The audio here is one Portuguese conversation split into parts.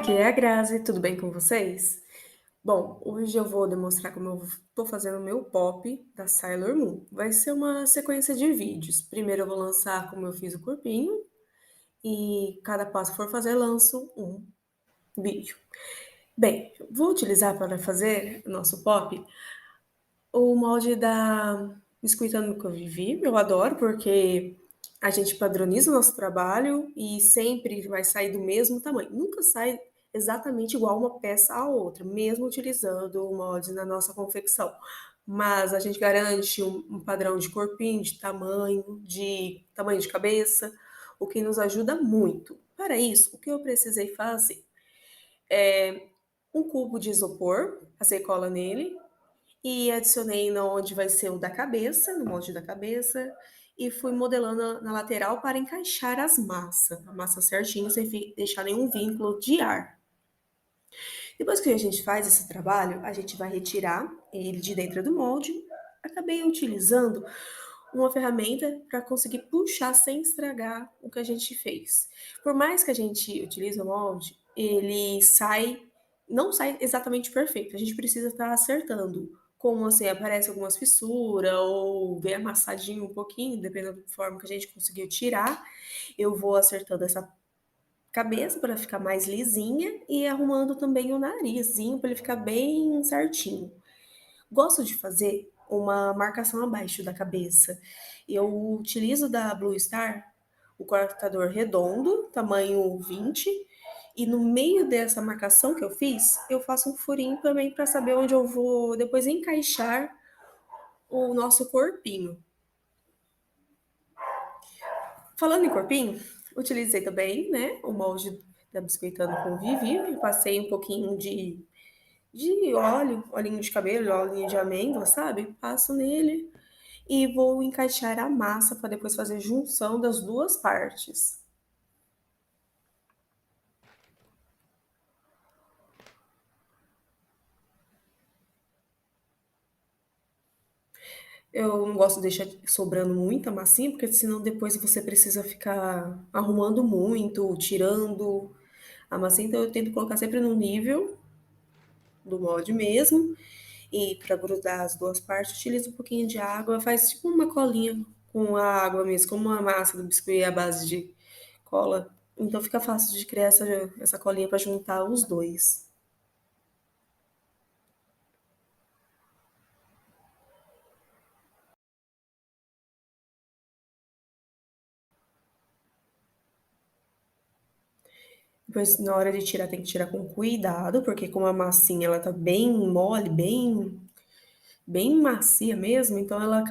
Aqui é a Grazi, tudo bem com vocês? Bom, hoje eu vou demonstrar como eu estou fazendo o meu pop da Sailor Moon. Vai ser uma sequência de vídeos. Primeiro eu vou lançar como eu fiz o corpinho e cada passo que for fazer, lanço um vídeo. Bem, vou utilizar para fazer o nosso pop o molde da Biscoitando que eu vivi. Eu adoro porque a gente padroniza o nosso trabalho e sempre vai sair do mesmo tamanho. Nunca sai exatamente igual uma peça à outra, mesmo utilizando moldes na nossa confecção. Mas a gente garante um padrão de corpinho, de tamanho de cabeça, o que nos ajuda muito. Para isso, o que eu precisei fazer? Um cubo de isopor, passei cola nele, e adicionei na onde vai ser o da cabeça, no molde da cabeça, e fui modelando na lateral para encaixar as massas, a massa certinho, sem deixar nenhum vínculo de ar. Depois que a gente faz esse trabalho, a gente vai retirar ele de dentro do molde. Acabei utilizando uma ferramenta para conseguir puxar sem estragar o que a gente fez. Por mais que a gente utilize o molde, ele não sai exatamente perfeito. A gente precisa estar acertando. Como assim, aparece algumas fissuras ou vem amassadinho um pouquinho, dependendo da forma que a gente conseguiu tirar. Eu vou acertando essa cabeça para ficar mais lisinha e arrumando também o narizinho para ele ficar bem certinho. Gosto de fazer uma marcação abaixo da cabeça. Eu utilizo da Blue Star o cortador redondo, tamanho 20, e no meio dessa marcação que eu fiz, eu faço um furinho também para saber onde eu vou depois encaixar o nosso corpinho. Falando em corpinho, utilizei também, né, o molde da Biscoitando com Vivi, passei um pouquinho de óleo, olhinho de cabelo, olhinho de amêndoa, sabe? Passo nele e vou encaixar a massa para depois fazer junção das duas partes. Eu não gosto de deixar sobrando muita massinha, porque senão depois você precisa ficar arrumando muito, tirando a massinha. Então eu tento colocar sempre no nível do molde mesmo. E para grudar as duas partes, utiliza um pouquinho de água, faz tipo uma colinha com a água mesmo, como uma massa do biscoito à base de cola. Então fica fácil de criar essa colinha para juntar os dois. Depois, na hora de tirar, tem que tirar com cuidado, porque como a massinha ela tá bem mole, bem macia mesmo, então ela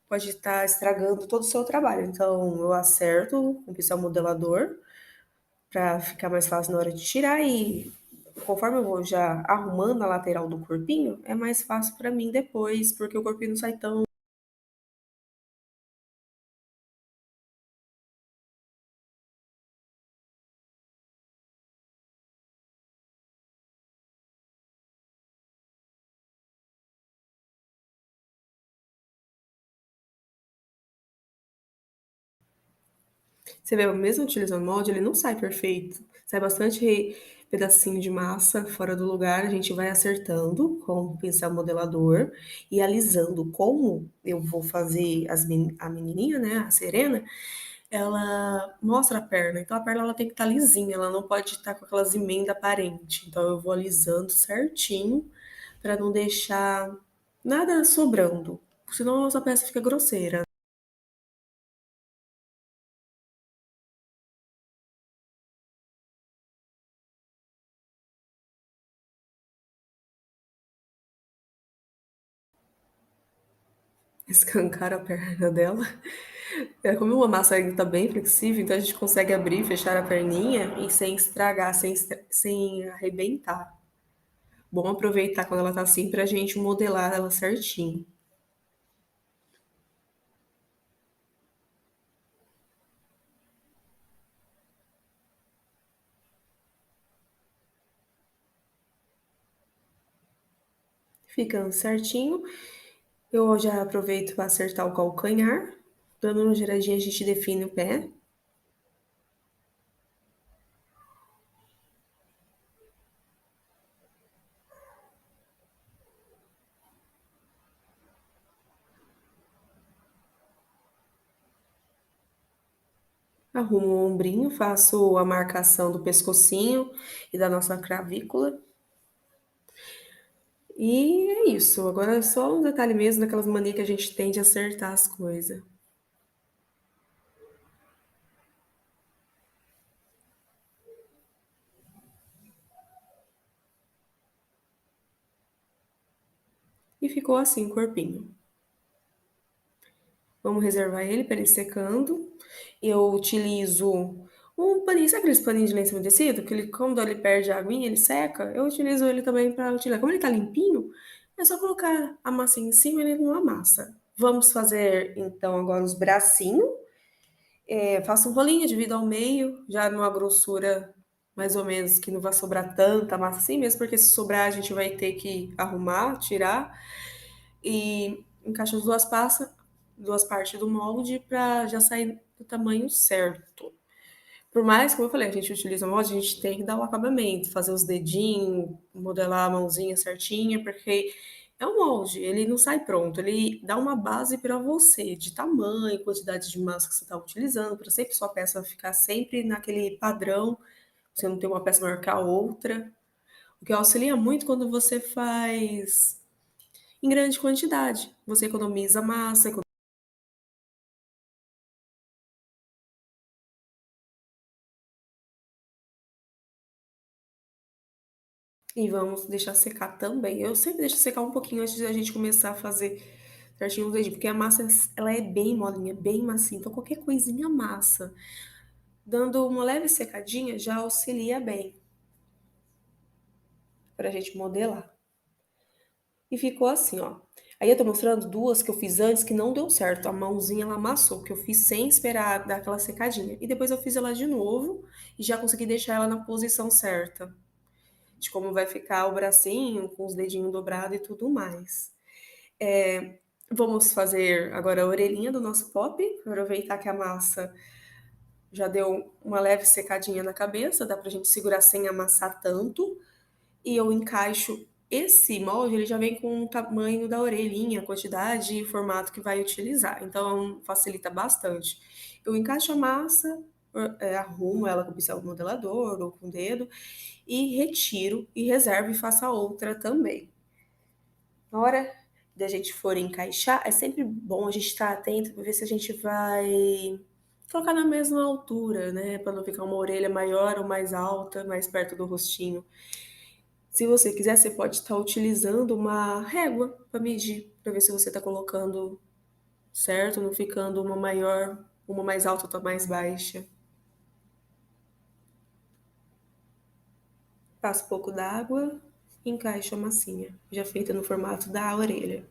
pode estar estragando todo o seu trabalho. Então eu acerto com o pincel modelador para ficar mais fácil na hora de tirar e conforme eu vou já arrumando a lateral do corpinho, é mais fácil para mim depois, porque o corpinho não sai tão Você vê, mesmo utilizando molde, ele não sai perfeito. Sai bastante pedacinho de massa fora do lugar. A gente vai acertando com o pincel modelador e alisando. Como eu vou fazer a menininha, né, a Serena, ela mostra a perna. Então a perna ela tem que estar lisinha, ela não pode estar com aquelas emendas aparentes. Então eu vou alisando certinho para não deixar nada sobrando. Senão a nossa peça fica grosseira. Escancar a perna dela. É, como uma massa ainda tá bem flexível, então a gente consegue abrir e fechar a perninha e sem estragar, sem arrebentar. Bom aproveitar quando ela tá assim pra gente modelar ela certinho. Ficando certinho, eu já aproveito para acertar o calcanhar. Dando uma giradinha, a gente define o pé. Arrumo o ombrinho, faço a marcação do pescocinho e da nossa clavícula. E é isso. Agora é só um detalhe mesmo daquelas manias que a gente tem de acertar as coisas. E ficou assim o corpinho. Vamos reservar ele para ele secando. Eu utilizo um paninho, sabe aqueles paninhos de lenço umedecido? Que ele, quando ele perde a aguinha, ele seca. Eu utilizo ele também para utilizar. Como ele tá limpinho, é só colocar a massinha em cima e ele não amassa. Vamos fazer então agora os bracinhos. Faço um rolinho, divido ao meio, já numa grossura mais ou menos que não vai sobrar tanta massa assim, mesmo porque se sobrar a gente vai ter que arrumar, tirar e encaixo as duas partes do molde para já sair do tamanho certo. Por mais, como eu falei, a gente utiliza molde, a gente tem que dar o acabamento, fazer os dedinhos, modelar a mãozinha certinha, porque é um molde, ele não sai pronto, ele dá uma base para você, de tamanho, quantidade de massa que você está utilizando, para sempre sua peça ficar sempre naquele padrão, você não ter uma peça maior que a outra, o que auxilia muito quando você faz em grande quantidade. Você economiza massa. E vamos deixar secar também. Eu sempre deixo secar um pouquinho antes da gente começar a fazer certinho o dedinho, porque a massa ela é bem molinha, bem macia, então qualquer coisinha massa. Dando uma leve secadinha já auxilia bem pra gente modelar. E ficou assim, ó. Aí eu tô mostrando duas que eu fiz antes que não deu certo. A mãozinha ela amassou, que eu fiz sem esperar dar aquela secadinha. E depois eu fiz ela de novo e já consegui deixar ela na posição certa, de como vai ficar o bracinho, com os dedinhos dobrados e tudo mais. Vamos fazer agora a orelhinha do nosso pop, aproveitar que a massa já deu uma leve secadinha na cabeça, dá pra gente segurar sem amassar tanto. E eu encaixo esse molde, ele já vem com o tamanho da orelhinha, a quantidade e formato que vai utilizar, então facilita bastante. Eu encaixo a massa, arrumo ela com o pincel modelador ou com o dedo e retiro e reservo e faço a outra também. Na hora da gente for encaixar, é sempre bom a gente estar atento para ver se a gente vai colocar na mesma altura, né? Para não ficar uma orelha maior ou mais alta, mais perto do rostinho. Se você quiser, você pode estar utilizando uma régua para medir, para ver se você está colocando certo, não ficando uma maior, uma mais alta, outra mais baixa. Passa um pouco d'água e encaixa a massinha, já feita no formato da orelha.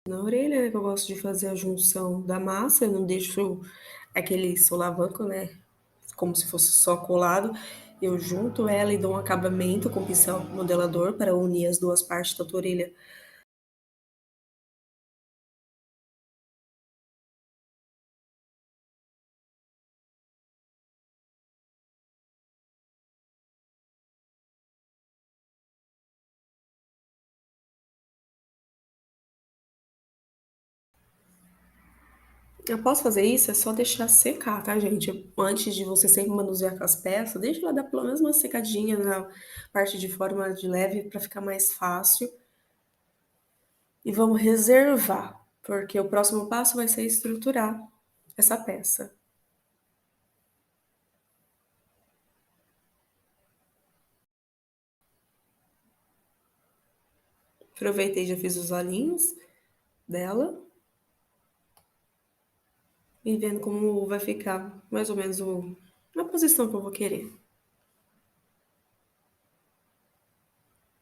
Na orelha, né, que eu gosto de fazer a junção da massa, eu não deixo aquele solavanco, né, como se fosse só colado. Eu junto ela e dou um acabamento com pincel modelador para unir as duas partes da orelha. Eu posso fazer isso, é só deixar secar, tá, gente? Antes de você sempre manusear com as peças, deixa ela dar pelo menos uma secadinha na parte de forma de leve para ficar mais fácil. E vamos reservar, porque o próximo passo vai ser estruturar essa peça. Aproveitei e já fiz os olhinhos dela e vendo como vai ficar mais ou menos na posição que eu vou querer.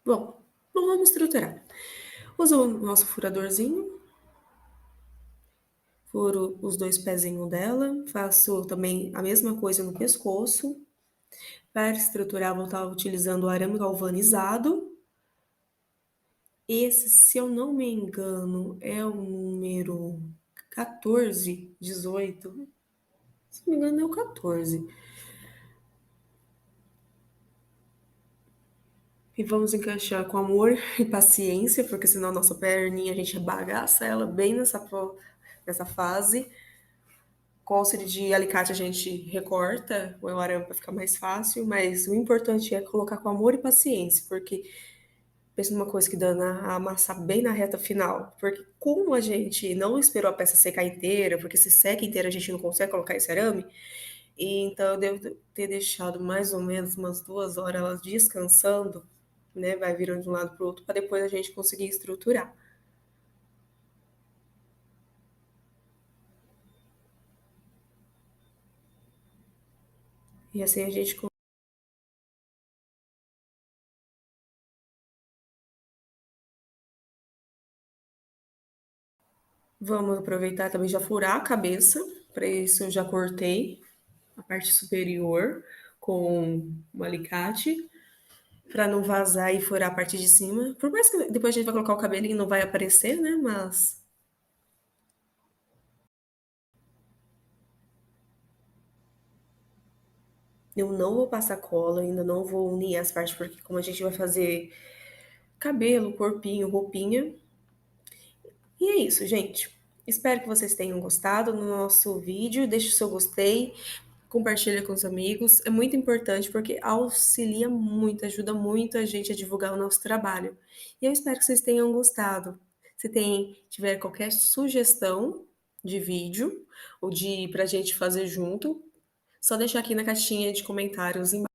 Bom, vamos estruturar. Uso o nosso furadorzinho, furo os dois pezinhos dela, faço também a mesma coisa no pescoço. Para estruturar, vou estar utilizando o arame galvanizado. Esse, se eu não me engano, é o número 14, 18. Se não me engano, é o 14. E vamos encaixar com amor e paciência, porque senão a nossa perninha a gente bagaça ela bem nessa fase. Com auxílio de alicate a gente recorta o arame para ficar mais fácil, mas o importante é colocar com amor e paciência, porque pensa numa coisa que dana a amassar bem na reta final. Porque como a gente não esperou a peça secar inteira, porque se seca inteira a gente não consegue colocar esse arame, e então eu devo ter deixado mais ou menos umas 2 horas elas descansando, né? Vai virando de um lado para o outro, para depois a gente conseguir estruturar. E assim a gente vamos aproveitar também já furar a cabeça. Para isso eu já cortei a parte superior com um alicate para não vazar e furar a parte de cima. Por mais que depois a gente vai colocar o cabelo e não vai aparecer, né? Mas eu não vou passar cola, ainda não vou unir as partes, porque como a gente vai fazer cabelo, corpinho, roupinha. E é isso, gente. Espero que vocês tenham gostado do nosso vídeo. Deixe o seu gostei, compartilha com os amigos. É muito importante porque auxilia muito, ajuda muito a gente a divulgar o nosso trabalho. E eu espero que vocês tenham gostado. Se tiver qualquer sugestão de vídeo ou de pra gente fazer junto, só deixar aqui na caixinha de comentários embaixo.